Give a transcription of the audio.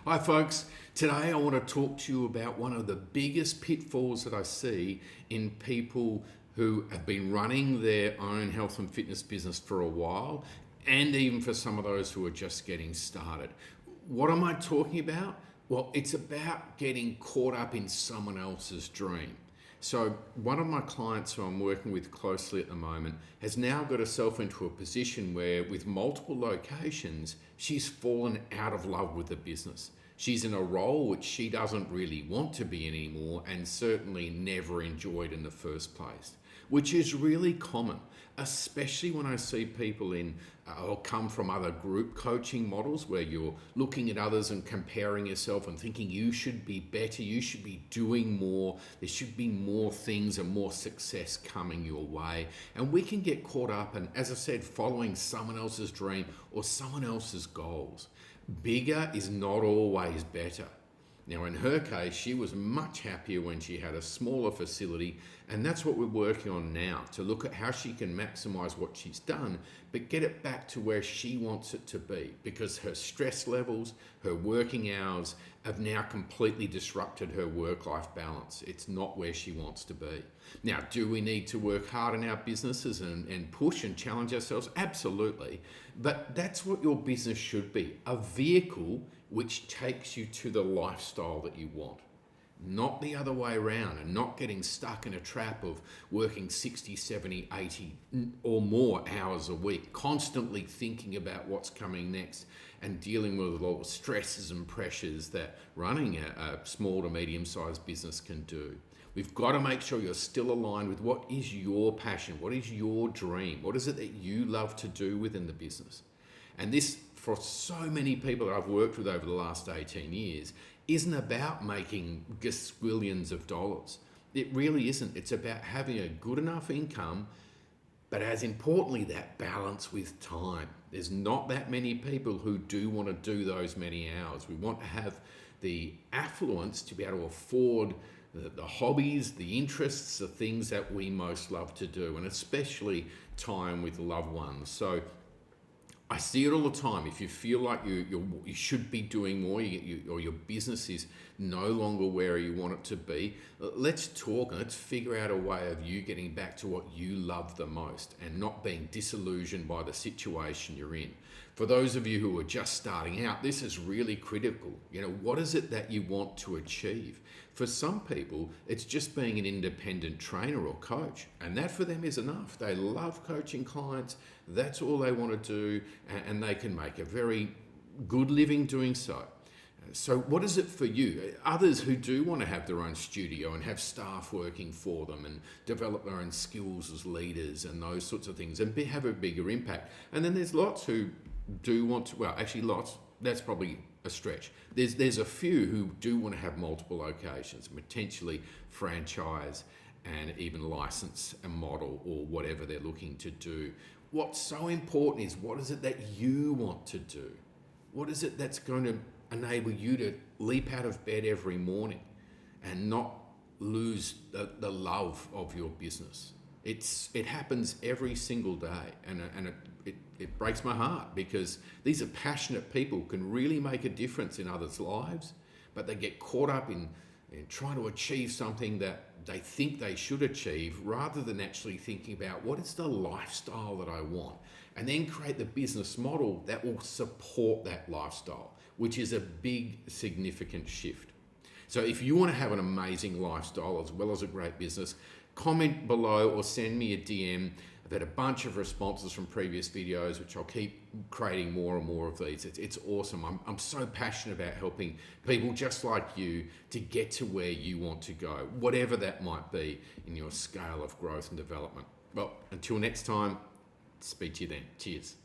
Hi, folks. Today I want to talk to you about one of the biggest pitfalls that I see in people who have been running their own health and fitness business for a while, and even for some of those who are just getting started. What am I talking about? Well, it's about getting caught up in someone else's dream. So one of my clients who I'm working with closely at the moment has now got herself into a position where, with multiple locations, she's fallen out of love with the business. She's in a role which she doesn't really want to be anymore, and certainly never enjoyed in the first place, which is really common, especially when I see people or come from other group coaching models where you're looking at others and comparing yourself and thinking you should be better, you should be doing more, there should be more things and more success coming your way. And we can get caught up and, as I said, following someone else's dream or someone else's goals. Bigger is not always better. Now, in her case, she was much happier when she had a smaller facility, and that's what we're working on now, to look at how she can maximize what she's done, but get it back to where she wants it to be, because her stress levels, her working hours have now completely disrupted her work-life balance. It's not where she wants to be. Now, do we need to work hard in our businesses and push and challenge ourselves? Absolutely. But that's what your business should be, a vehicle which takes you to the lifestyle that you want. Not the other way around, and not getting stuck in a trap of working 60, 70, 80 or more hours a week, constantly thinking about what's coming next and dealing with a lot of stresses and pressures that running a small to medium-sized business can do. We've got to make sure you're still aligned with what is your passion, what is your dream, what is it that you love to do within the business. And this, for so many people that I've worked with over the last 18 years, isn't about making gazillions of dollars. It really isn't. It's about having a good enough income, but as importantly, that balance with time. There's not that many people who do want to do those many hours. We want to have the affluence to be able to afford the hobbies, the interests, the things that we most love to do, and especially time with loved ones. So I see it all the time. If you feel like you should be doing more, or your business is no longer where you want it to be, let's talk and let's figure out a way of you getting back to what you love the most and not being disillusioned by the situation you're in. For those of you who are just starting out, this is really critical. What is it that you want to achieve? For some people, it's just being an independent trainer or coach, and that for them is enough. They love coaching clients. That's all they want to do, and they can make a very good living doing so. So what is it for you? Others who do want to have their own studio and have staff working for them and develop their own skills as leaders and those sorts of things and have a bigger impact. And then there's lots who do want to, well, actually lots, that's probably a stretch. There's a few who do want to have multiple locations, potentially franchise and even license a model or whatever they're looking to do. What's so important is, what is it that you want to do? What is it that's going to enable you to leap out of bed every morning and not lose the love of your business? It happens every single day, and it breaks my heart, because these are passionate people, can really make a difference in others' lives, but they get caught up in trying to achieve something that they think they should achieve, rather than actually thinking about what is the lifestyle that I want, and then create the business model that will support that lifestyle, which is a big, significant shift. So if you want to have an amazing lifestyle as well as a great business, comment below or send me a DM. I've had a bunch of responses from previous videos, which I'll keep creating more and more of these. It's awesome. I'm so passionate about helping people just like you to get to where you want to go, whatever that might be in your scale of growth and development. Well, until next time, speak to you then. Cheers.